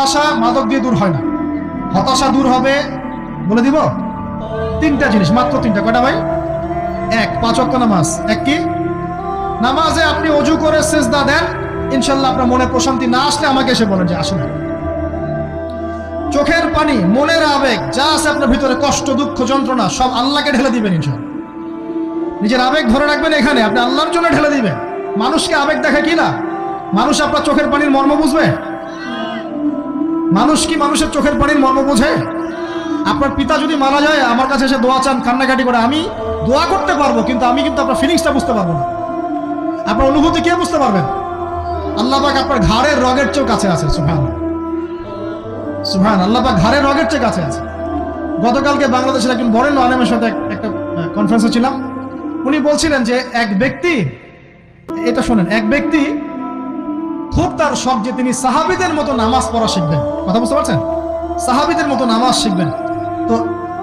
হতাশা মাদক দিয়ে দূর হয় না। হতাশা দূর হবে, বলে দিব, তিনটা জিনিস, মাত্র তিনটা। কয়টা ভাই? এক, 5 ওয়াক্ত নামাজ। এক কি? নামাজে আপনি অজু করে সিজদা দেন, ইনশাল্লাহ আপনার মনে প্রশান্তি না আসলে আমাকে এসে বলেন যে আসুন। চোখের পানি, মনের আবেগ যা আছে আপনার ভিতরে, কষ্ট, দুঃখ, যন্ত্রণা, সব আল্লাহকে ঢেলে দিবেন ইনশাল্লাহ। নিজের আবেগ ধরে রাখবেন এখানে, আপনি আল্লাহর জন্য ঢেলে দিবেন। মানুষকে আবেগ দেখে কি না? মানুষ আপনার চোখের পানির মর্ম বুঝবে? মানুষ কি মানুষের চোখের পানির মর্ম বোঝে? আপনার পিতা যদি মারা যায়, আমার কাছে এসে দোয়া চান, কান্নাকাটি করে, আমি দোয়া করতে পারবো, কিন্তু আমি কিন্তু আপনার ফিলিংসটা বুঝতে পারবো না। আপনার অনুভূতি কে বুঝতে পারবেন? আল্লাহ পাক আপনার ঘাড়ের রগের চেয়ে কাছে আছে। সুবহানাল্লাহ, সুবহানাল্লাহ, আল্লাহ পাক ঘাড়ের রগের চেয়ে কাছে আছে। গতকালকে বাংলাদেশের একজন বরেণ্য আলেমের সাথে একটা কনফারেন্সে ছিলাম। উনি বলছিলেন যে এক ব্যক্তি, এটা শোনেন, এক ব্যক্তি খুব তার শখ যে তিনি সাহাবীদের মতো নামাজ পড়া শিখবেন। কথা বুঝতে পারছেন? সাহাবীদের মতো নামাজ শিখবেন। তো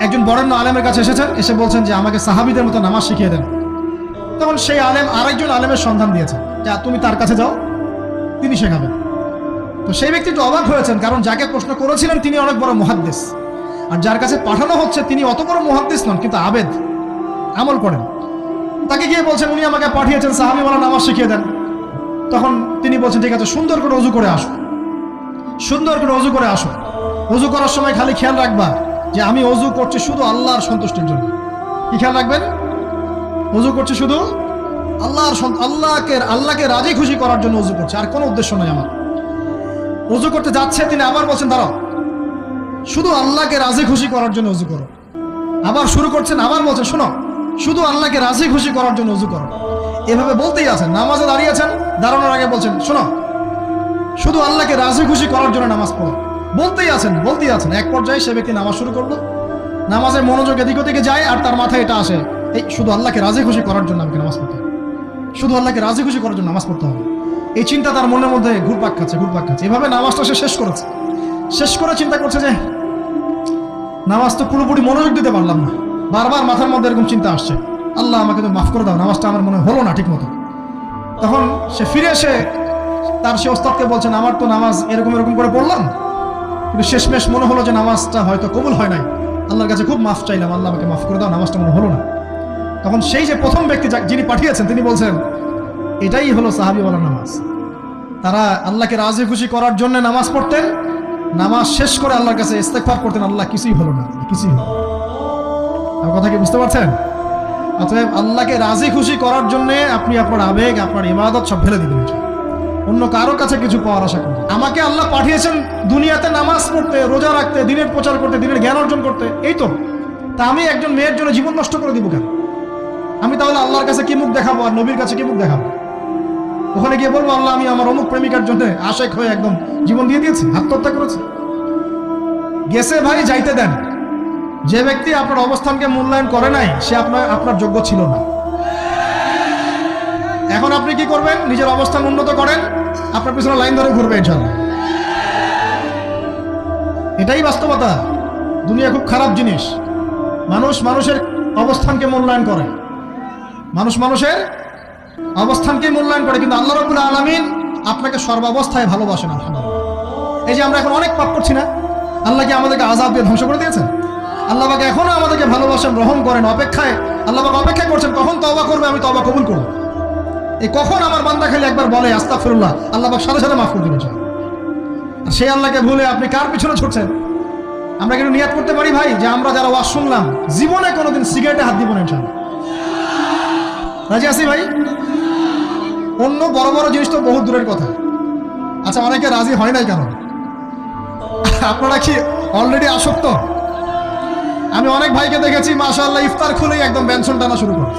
একজন বরেণ্য আলেমের কাছে এসেছেন, এসে বলছেন যে আমাকে সাহাবীদের মতো নামাজ শিখিয়ে দেন। তখন সেই আলেম আরেকজন আলেমের সন্ধান দিয়েছেন, যা তুমি তার কাছে যাও, তিনি শেখাবেন। তো সেই ব্যক্তি একটু অবাক হয়েছেন, কারণ যাকে প্রশ্ন করেছিলেন তিনি অনেক বড় মুহাদ্দিস, আর যার কাছে পাঠানো হচ্ছে তিনি অত বড় মুহাদ্দিস নন, কিন্তু আবেদ, আমল করেন। তাকে গিয়ে বলছেন উনি আমাকে পাঠিয়েছেন সাহাবীওয়ালা নামাজ শিখিয়ে দেন। তখন তিনি বলছেন ঠিক আছে, সুন্দর করে অজু করে আসো, সুন্দর করে অজু করে আসো। অজু করার সময় খালি খেয়াল রাখবা যে আমি অজু করছি শুধু আল্লাহর সন্তুষ্টির জন্য। কি খেয়াল রাখবেন? অজু করছি শুধু আল্লাহকে রাজি খুশি করার জন্য অজু করছে, আর কোনো উদ্দেশ্য নয় আমার। অজু করতে যাচ্ছে, তিনি আবার বলছেন দাঁড়াও, শুধু আল্লাহকে রাজি খুশি করার জন্য অজু করো। আবার শুরু করছেন, আবার বলছেন শোনো, শুধু আল্লাহকে রাজি খুশি করার জন্য অজু করো। এভাবে বলতেই আছেন, নামাজে দাঁড়িয়েছেন, দাঁড়ানোর আগে বলছেন শোনো, শুধু আল্লাহকে রাজি খুশি করার জন্য নামাজ পড়ো। বলতেই আছেন। এক পর্যায়ে সে ব্যক্তি নামাজ শুরু করলো, নামাজের মনোযোগ এদিক ওদিকে যায়, আর তার মাথায় এটা আসে, এই শুধু আল্লাহকে রাজি খুশি করার জন্য আমাকে নামাজ পড়তে হবে, শুধু আল্লাহকে রাজি খুশি করার জন্য নামাজ পড়তে হবে। এই চিন্তা তার মনের মধ্যে ঘুরপাক খাচ্ছে। এভাবে নামাজটা সে শেষ করেছে। শেষ করে চিন্তা করছে যে নামাজ তো পুরোপুরি মনোযোগ দিতে পারলাম না, বারবার মাথার মধ্যে এরকম চিন্তা আসছে, আল্লাহ আমাকে তো মাফ করে দাও, নামাজটা আমার মনে হলো না ঠিক মতো। তখন সে ফিরে এসে তার সে ওস্তাদকে বলছেন আমার তো নামাজ এরকম করে পড়লাম, কিন্তু শেষমেশ মনে হলো যে নামাজটা হয়তো কবুল হয় নাই, আল্লাহর কাছে খুব মাফ চাইলাম, আল্লাহ আমাকে মাফ করে দাও, নামাজটা মনে হলো না। তখন সেই যে প্রথম ব্যক্তি যিনি পাঠিয়েছেন তিনি বলছেন এটাই হলো সাহাবীওয়ালা নামাজ। তারা আল্লাহকে রাজি খুশি করার জন্য নামাজ পড়তেন, নামাজ শেষ করে আল্লাহর কাছে ইস্তেগফার করতেন, আল্লাহ কিছুই হলো না, কিছুই হলো। আমার কথা কি বুঝতে পারছেন? অতএব আল্লাহকে রাজি খুশি করার জন্য আপনি আপনার আবেগ, আপনার ইবাদত সব ফেলে দিবেন, অন্য কারো কাছে কিছু পাওয়ার আশা করবেন। আমাকে আল্লাহ পাঠিয়েছেন দুনিয়াতে নামাজ পড়তে, রোজা রাখতে, দিনের প্রচার করতে, দিনের জ্ঞান অর্জন করতে, এই তো। তা আমি একজন মেয়ের জন্য জীবন নষ্ট করে দিব কেন? আমি তাহলে আল্লাহর কাছে কি মুখ দেখাবো, আর নবীর কাছে কি মুখ দেখাবো? ওখানে গিয়ে বলবো আল্লাহ আমি আমার অমুক প্রেমিকার জন্য আশেক হয়ে একদম জীবন দিয়ে দিয়েছি, আত্মহত্যা করেছি। গেছে ভাই, যাইতে দেন। যে ব্যক্তি আপনার অবস্থানকে মূল্যায়ন করে নাই, সে আপনার যোগ্য ছিল না। এখন আপনি কি করবেন? নিজের অবস্থান উন্নত করেন, আপনার পিছনে লাইন ধরে ঘুরবে ইনশাআল্লাহ। এটাই বাস্তবতা। দুনিয়া খুব খারাপ জিনিস। মানুষের অবস্থানকে মূল্যায়ন করে, মানুষের অবস্থানকে মূল্যায়ন করে, কিন্তু আল্লাহ রাব্বুল আলামিন আপনাকে সর্বাবস্থায় ভালোবাসেন। আলহামদুলিল্লাহ। এই যে আমরা এখন অনেক পাপ করছি না, আল্লাহ কি আমাদেরকে আযাব দিয়ে ধ্বংস করে দিয়েছেন? আল্লাহ পাক এখনো আমাদেরকে ভালোবাসেন, রহম করেন, আল্লাহ পাক অপেক্ষা করছেন কখন তওবা করবে, আমি তওবা কবুল করব। এই কখন আমার বান্দা খালি একবার বলে আস্তাগফিরুল্লাহ, আল্লাহ পাক সাথে সাথে মাফ করে দিবেন। আর সেই আল্লাহকে ভুলে আপনি কার পিছনে ছুটছেন? আমরা কিন্তু নিয়াত করতে পারি ভাই যে আমরা যারা ওয়াজ শুনলাম জীবনে কোনোদিন সিগারেটে হাত দিব না ইনশাআল্লাহ। রাজি আছি ভাই? অন্য বড় বড় জিনিস তো বহুত দূরের কথা। আচ্ছা, অনেকে রাজি হয় নাই কেন? আপনারা কি অলরেডি আসক্ত? আমি অনেক ভাইকে দেখেছি মাশাআল্লাহ ইফতার খুলেই একদম বেনসন টানা শুরু করে।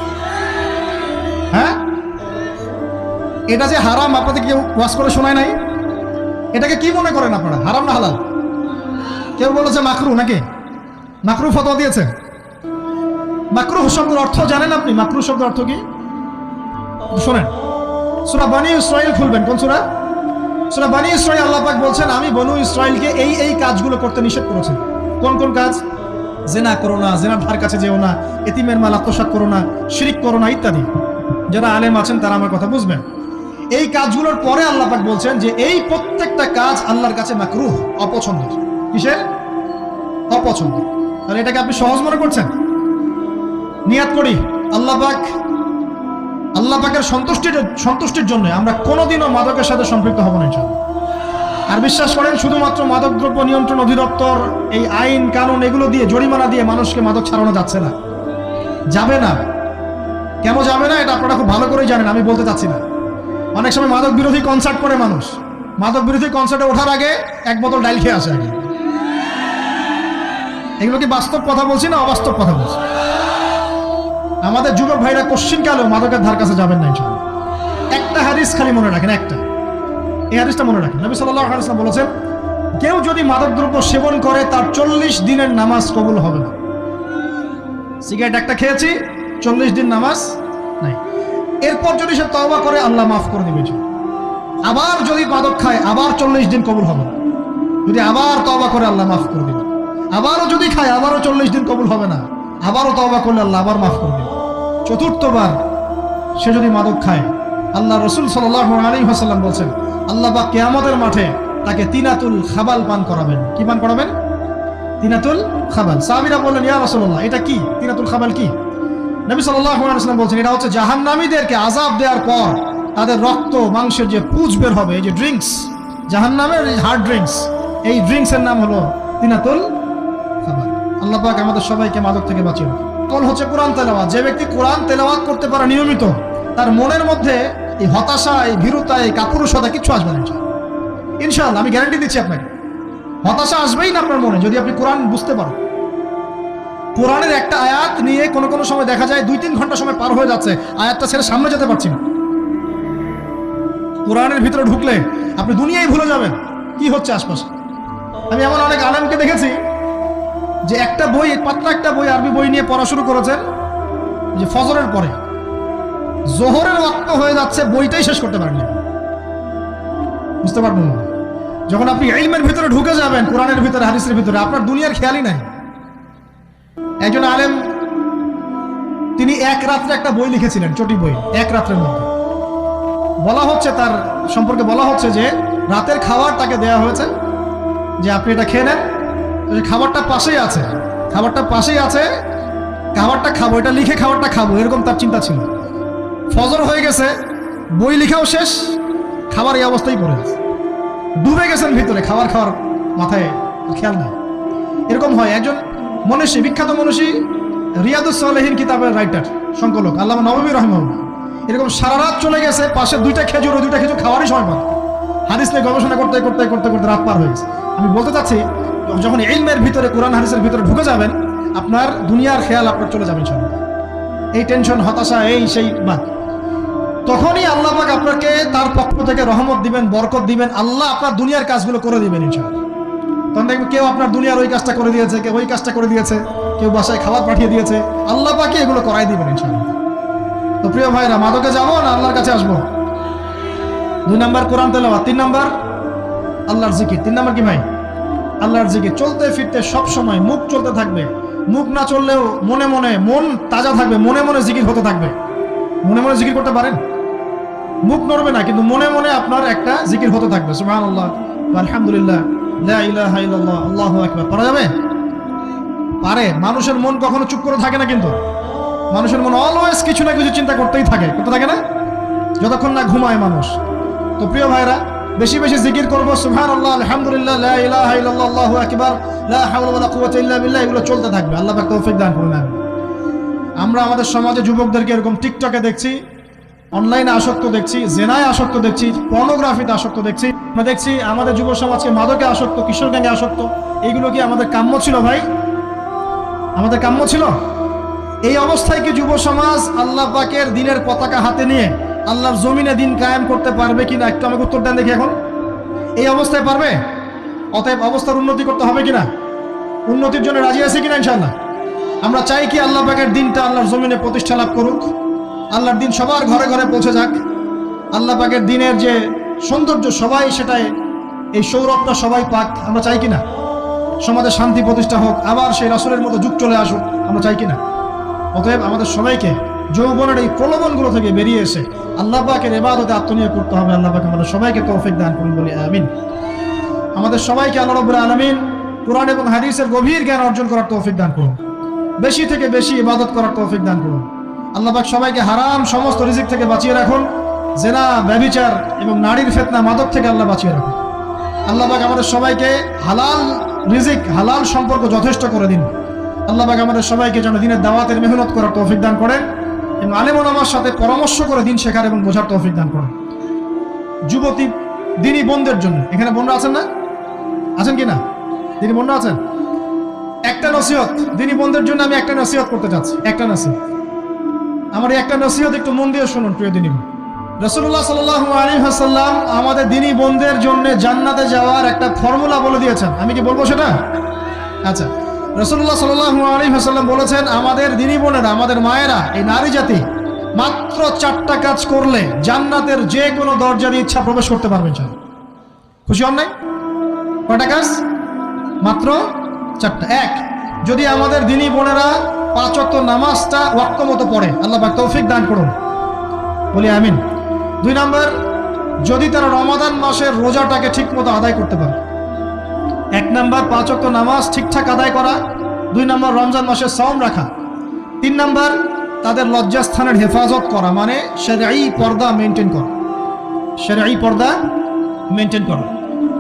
হ্যাঁ, এটা যে হারাম আপনাদের কেউ ওয়াজ করে শোনায় নাই? এটাকে কি মনে করেন আপনারা, হারাম না হালাল? কেউ বলেছে মাকরু, নাকি মাকরু ফতোয়া দিয়েছে? মাকরু শব্দের অর্থ জানেন আপনি? মাকরু শব্দের অর্থ কি শোনেন। সূরা বনী ইসরাইল খুলবেন। কোন সূরা? সূরা বনী ইসরাইল। আল্লাহ পাক বলছেন আমি বনু ইসরাইলকে এই কাজগুলো করতে নিষেধ করেছি। কোন কাজ? জেনা করো না, জেনার ধার কাছে যেও না, এতিমের মাল আত্মসাৎ করো না, শিরিক করো না ইত্যাদি। যারা আলেম আছেন তারা আমার কথা বুঝবেন। এই কাজগুলোর পরে আল্লাহ পাক বলছেন যে এই প্রত্যেকটা কাজ আল্লাহর কাছে মাকরুহ, অপছন্দের। কিসের? অপছন্দ। তাহলে এটাকে আপনি সহজ মনে করছেন? নিয়াত করি আল্লাহ পাকের সন্তুষ্টির জন্য আমরা কোনোদিনও মাদকের সাথে সম্পৃক্ত হব না ইনশাআল্লাহ। আর বিশ্বাস করেন, শুধুমাত্র মাদকদ্রব্য নিয়ন্ত্রণ অধিদপ্তর এই আইন কানুন এগুলো দিয়ে, জরিমানা দিয়ে মানুষকে মাদক ছাড়ানো যাচ্ছে না, যাবে না। কেন যাবে না এটা আপনারা খুব ভালো করেই জানেন, আমি বলতে চাচ্ছি না। অনেক সময় মাদক বিরোধী কনসার্ট করে মানুষ, মাদক বিরোধী কনসার্টে ওঠার আগে এক বোতল ডাইল খেয়ে আসে আগে। এগুলো কি বাস্তব কথা বলছি না অবাস্তব কথা বলছি? আমাদের যুবক ভাইরা কোশ্চিনকালেও মাদকের ধার কাছে যাবেন না ইনশাআল্লাহ। একটা হাদিস খালি মনে রাখেন, এই হাদিসটা মনে রাখেন। নবী সাল্লাল্লাহু আলাইহি ওয়াসাল্লাম বলেছেন, কেউ যদি মাদকদ্রব্য সেবন করে তার 40 দিনের নামাজ কবুল হবে না। সিগারেট একটা খেয়েছি, 40 দিন নামাজ নাই। এরপর যদি সে তওবা করে আল্লাহ মাফ করে দিবে। আবার যদি মাদক খায় আবার 40 দিন কবুল হবে না। যদি আবার তওবা করে আল্লাহ মাফ করে দিবে। আবারও যদি খায় আবারও 40 দিন কবুল হবে না। আবারও তওবা করলে আল্লাহ আবার মাফ করে দিবে। চতুর্থবার সে যদি মাদক খায়, আল্লাহ রাসূল সাল্লাল্লাহু আলাইহি ওয়াসাল্লাম বলেন, আল্লাহ পাক কিয়ামতের মাঠে তাকে তিনাতুল খাবাল পান করাবেন। কি পান করাবেন? তিনাতুল খাবাল। সাহাবীরা বললেন, ইয়া রাসূলুল্লাহ, এটা কি? তিনাতুল খাবাল কি? নবী সাল্লাল্লাহু আলাইহি ওয়াসাল্লাম বলেন, এটা হচ্ছে জাহান্নামীদেরকে আযাব দেওয়ার পর তাদের রক্ত মাংসের যে পুঁজ বের হবে, এই যে ড্রিঙ্কস, জাহান্নামের হার্ড ড্রিঙ্কস, এই ড্রিঙ্কসের নাম হলো তিনাতুল খাবাল। আল্লাহ পাক আমাদের সবাইকে মাদক থেকে বাঁচিয়ে রাখুন। কল হচ্ছে কোরআন তেলাওয়াত। যে ব্যক্তি কোরআন তেলাওয়াত করতে পারে নিয়মিত, তার মনের মধ্যে এই হতাশা, এই ভীরুতা, এই কাপুরুষতা কিচ্ছু আসবে না ইনশাআল্লাহ। আমি গ্যারান্টি দিচ্ছি আপনাকে, হতাশা আসবেই না আপনার মনে যদি আপনি কোরআন বুঝতে পারেন। কোরআনের একটা আয়াত নিয়ে কোনো সময় দেখা যায় 2-3 ঘন্টা সময় পার হয়ে যাচ্ছে, আয়াতটা ছেড়ে সামনে যেতে পারছি না। কোরআনের ভিতরে ঢুকলে আপনি দুনিয়ায় ভুলে যাবেন কি হচ্ছে আশপাশে। আমি এমন অনেক আলেমকে দেখেছি যে একটা বই, পাতলা একটা বই, আরবি বই নিয়ে পড়া শুরু করেছেন, যে ফজরের পরে জোহরের ওয়াক্ত হয়ে যাচ্ছে, বইটাই শেষ করতে পারেন না। বুঝতে পারবেন না? যখন আপনি ইলমের ভিতরে ঢুকে যাবেন, কোরআনের ভিতরে, হাদিসের ভিতরে, আপনার দুনিয়ার খেয়ালই নাই। একজন আলেম, তিনি এক রাত্রে একটা বই লিখেছিলেন, চটি বই, এক রাত্রের মধ্যে। বলা হচ্ছে, তার সম্পর্কে বলা হচ্ছে যে রাতের খাবার তাকে দেয়া হয়েছে, যে আপনি এটা খেয়ে নেন। খাবারটা পাশেই আছে, খাবারটা খাবো, এটা লিখে খাবারটা খাবো, এরকম তার চিন্তা ছিল। ফজর হয়ে গেছে, বই লিখাও শেষ, খাবার এই অবস্থায় পড়ে গেছে, ডুবে গেছেন ভিতরে, খাওয়ার মাথায় খেয়াল নাই। এরকম হয়। একজন মনীষী, বিখ্যাত মনীষী, রিয়াদুস সালেহীন কিতাবের রাইটার, সংকলক আল্লামা নববী রাহিমাহুল্লাহ, এরকম সারা রাত চলে গেছে, পাশে 2টা খেজুর, 2টা খেজুর খাওয়ারই সময় পান। হাদিস নিয়ে গবেষণা করতে রাত পার হয়ে গেছে। আমি বলতে চাচ্ছি, যখন ইলমের ভিতরে, কোরআন হাদিসের ভিতরে ঢুকে যাবেন, আপনার দুনিয়ার খেয়াল আপনার চলে যাবেন সব। এই টেনশন, হতাশা, এই সেই বাদ, তখনই আল্লাহ পাক আপনাকে তার পক্ষ থেকে রহমত দিবেন, বরকত দিবেন। আল্লাহ আপনার দুনিয়ার কাজগুলো করে দিবেন ইনশাআল্লাহ। তখন দেখবেন কেউ আপনার দুনিয়ার ওই কাজটা করে দিয়েছে, কেউ ওই কাজটা করে দিয়েছে, কেউ বাসায় খাবার পাঠিয়ে দিয়েছে, আল্লাহ পাকই এগুলো করাই দিবেন ইনশাআল্লাহ। তো প্রিয় ভাইরা, মাদকে যাবো না আল্লাহর কাছে আসবো? 2 নাম্বার কোরআন তেলাওয়াত, 3 নাম্বার আল্লাহর জিকির। 3 নাম্বার কি ভাই? আল্লাহর জিকির। চলতে ফিরতে সব সময় মুখ চলতে থাকবে, মুখ না চললেও মনে মনে মন তাজা থাকবে, মনে মনে জিকির হতে থাকবে। মনে মনে জিকির করতে পারেন? মুখ নড়বে না, কিন্তু মনে মনে আপনার একটা জিকির হতে থাকবে। সুবহানাল্লাহ, আলহামদুলিল্লাহ, লা ইলাহা ইল্লাল্লাহ, আল্লাহু আকবার। পারা যাবে? পারে। মানুষের মন কখনো চুপ করে থাকে না, কিন্তু মানুষের মন অলওয়েজ কিছু না কিছু চিন্তা করতেই থাকে, করতে থাকে না, যতক্ষণ না ঘুমায় মানুষ। তো প্রিয় ভাইরা, বেশি বেশি জিকির করব, সুবহানাল্লাহ, আলহামদুলিল্লাহ, লা ইলাহা ইল্লাল্লাহ, আল্লাহু আকবার, লা হাওলা ওয়ালা কুওয়াতা ইল্লা বিল্লাহ, এগুলো চলতে থাকবে। আল্লাহ পাক তৌফিক দান করুন। আমরা আমাদের সমাজে যুবকদেরকে এরকম টিকটকে দেখছি, অনলাইনে আসক্ত দেখছি, জেনায় আসক্ত দেখছি, পর্নোগ্রাফিতে আসক্ত দেখছি। আমরা দেখছি আমাদের যুব সমাজকে মাদকে আসক্ত, কিশোর গ্যাংয়ে আসক্ত। এইগুলো কি আমাদের কাম্য ছিল ভাই? আমাদের কাম্য ছিল? এই অবস্থায় কি যুব সমাজ আল্লাহ পাকের দিনের পতাকা হাতে নিয়ে আল্লাহর জমিনে দিন কায়েম করতে পারবে কিনা? একটু আমাকে উত্তর দেন দেখি। এখন এই অবস্থায় পারবে? অতএব অবস্থার উন্নতি করতে হবে কিনা? উন্নতির জন্য রাজি আছে কিনা ইনশাআল্লাহ? আমরা চাই কি আল্লাহ পাকের দিনটা আল্লাহর জমিনে প্রতিষ্ঠা লাভ করুক, আল্লাহর দিন সবার ঘরে ঘরে পৌঁছে যাক, আল্লাহ পাকের দিনের যে সৌন্দর্য সবাই সেটাই, এই সৌরভটা সবাই পাক। আমরা চাই কিনা? সমাজে শান্তি প্রতিষ্ঠা হোক, আবার সেই রাসূলের মতো যুগ চলে আসুক, আমরা চাই কিনা? অতএব আমাদের সবাইকে যৌবনের এই প্রলোভনগুলো থেকে বেরিয়ে এসে আল্লাহ পাকের ইবাদতে আত্মনিয়োগ করতে হবে। আল্লাহ পাক আমাদের সবাইকে তৌফিক দান করুন, বলি আমিন। আমাদের সবাইকে আল্লাহ রাব্বুল আলামিন কুরআন এবং হাদিসের গভীর জ্ঞান অর্জন করার তৌফিক দান করুন, বেশি থেকে বেশি ইবাদত করার তৌফিক দান করুন। আল্লাহ পাক সবাইকে হারাম সমস্ত রিজিক থেকে বাঁচিয়ে রাখুন, জেনা, ব্যভিচার এবং নারীর ফিতনা, মাদক থেকে আল্লাহ বাঁচিয়ে রাখুন। আল্লাহ পাক আমাদের সবাইকে হালাল রিজিক, হালাল সম্পর্ক যথেষ্ট করে দিন। আল্লাহ পাক আমাদের সবাইকে যেন দিনের দাওয়াতের মেহনত করার তৌফিক দান করেন এবং আলেম ওলামার সাথে পরামর্শ করে দিন শেখার এবং বোঝার তৌফিক দান করেন। যুবতী দিনী বোনদের জন্য, এখানে বোনরা আছেন না? আছেন কি না? দিনী বোনরা আছেন? একটা নসিহত দিনী বোনদের জন্য আমি একটা নসিহত করতে চাচ্ছি, একটা নসিহত। আমার এই একটা নসিহত একটু মন দিয়ে শুনুন প্রিয় দিনী বোন। রাসূলুল্লাহ সাল্লাল্লাহু আলাইহি ওয়াসাল্লাম আমাদের দিনী বোনদের জন্য জান্নাতে যাওয়ার একটা ফর্মুলা বলে দিয়েছেন। আমি কি বলবো সেটা? আচ্ছা, রাসূলুল্লাহ সাল্লাল্লাহু আলাইহি ওয়াসাল্লাম বলেছেন আমাদের দিনী বোনেরা, আমাদের মায়েরা, এই নারী জাতি মাত্র 4টা কাজ করলে জান্নাতের যে কোনো দরজা দিয়ে ইচ্ছা প্রবেশ করতে পারবেন। খুশি হন নাই? কয়টা কাজ? মাত্র 4টা। এক, যদি আমাদের দিনী বোনেরা 5 ওয়াক্ত নামাজটা ওয়াক্ত মতো পড়ে, আল্লাহ পাক তৌফিক দান করুন, বলি আমিন। 2 নাম্বার, যদি তারা রমাদান মাসের রোজাটাকে ঠিক মতো আদায় করতে পারে। 1 নাম্বার 5 ওয়াক্ত নামাজ ঠিকঠাক আদায় করা, 2 নাম্বার রমজান মাসের সাওম রাখা, 3 নাম্বার তাদের লজ্জাস্থানের হেফাজত করা, মানে শরঈ পর্দা মেনটেন করা, শরঈ পর্দা মেনটেন করা।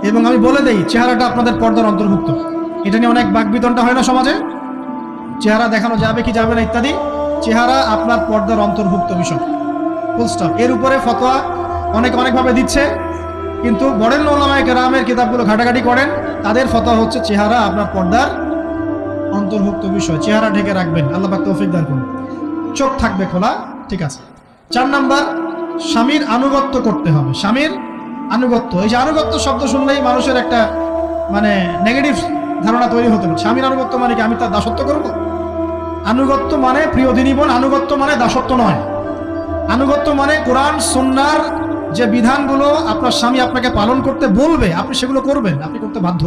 এবং আমি বলে দেই, চেহারাটা আপনাদের পর্দার অন্তর্ভুক্ত। এটা নিয়ে অনেক বাকবিতণ্ডা হয় না সমাজে, চেহারা দেখানো যাবে কি যাবে না ইত্যাদি। চেহারা আপনার পর্দার অন্তর্ভুক্ত বিষয়, ফুল স্টপ। এর উপরে ফতোয়া অনেকভাবে দিচ্ছে, কিন্তু বরেণ্য উলামায়ে কেরামের কিতাবগুলো ঘাটাঘাটি করেন, তাদের ফতোয়া হচ্ছে চেহারা আপনার পর্দার অন্তর্ভুক্ত বিষয়, চেহারা ঢেকে রাখবেন, আল্লাহ পাক তৌফিক দান করুন। চোখ থাকবে খোলা, ঠিক আছে। 4 নাম্বার, স্বামীর আনুগত্য করতে হবে। স্বামীর আনুগত্য, এই যে আনুগত্য শব্দ শুনলেই মানুষের একটা মানে নেগেটিভ ধারণা তৈরি হতে পারে। স্বামীর আনুগত্য মানে কি আমি তার দাসত্ব করব? আনুগত্য মানে, প্রিয় দিনী বোন, আনুগত্য মানে দাসত্ব নয়। আনুগত্য মানে কোরআন সুন্নাহর যে বিধানগুলো আপনার স্বামী আপনাকে পালন করতে বলবে, আপনি সেগুলো করবেন, আপনি করতে বাধ্য।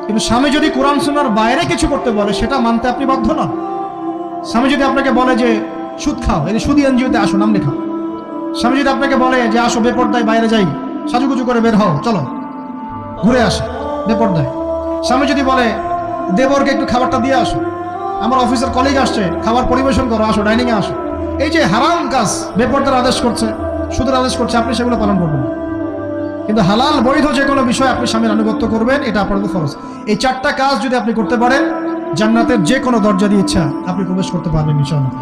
কিন্তু স্বামী যদি কোরআন সুন্নাহর বাইরে কিছু করতে বলে, সেটা মানতে আপনি বাধ্য নন। স্বামী যদি আপনাকে বলে যে সুদ খাও, এই সুদি এনজিওতে আসো, নাম লেখাও। স্বামী যদি আপনাকে বলে যে আসো বেপর্দায় বাইরে যাই, সাজুগুজু করে বের হও, চলো ঘুরে আসো বেপর্দায়। স্বামী যদি বলে দেবরকে একটু খাবারটা দিয়ে আসো, আমার অফিসের কলিগ আসছে, খাবার পরিবেশন করো, আসো ডাইনিংয়ে আসো, এই যে হারাম কাজ, বেপর্দার আদেশ করছে, সুদের আদেশ করছে, আপনি সেগুলো পালন করবেন না। কিন্তু হালাল বৈধ যে কোনো বিষয় আপনি স্বামীর আনুগত্য করবেন, এটা আপনার উপর ফরজ। এই 4টা কাজ যদি আপনি করতে পারেন, জান্নাতের যে কোনো দরজা দিয়ে ইচ্ছা আপনি প্রবেশ করতে পারবেন ইনশাআল্লাহ।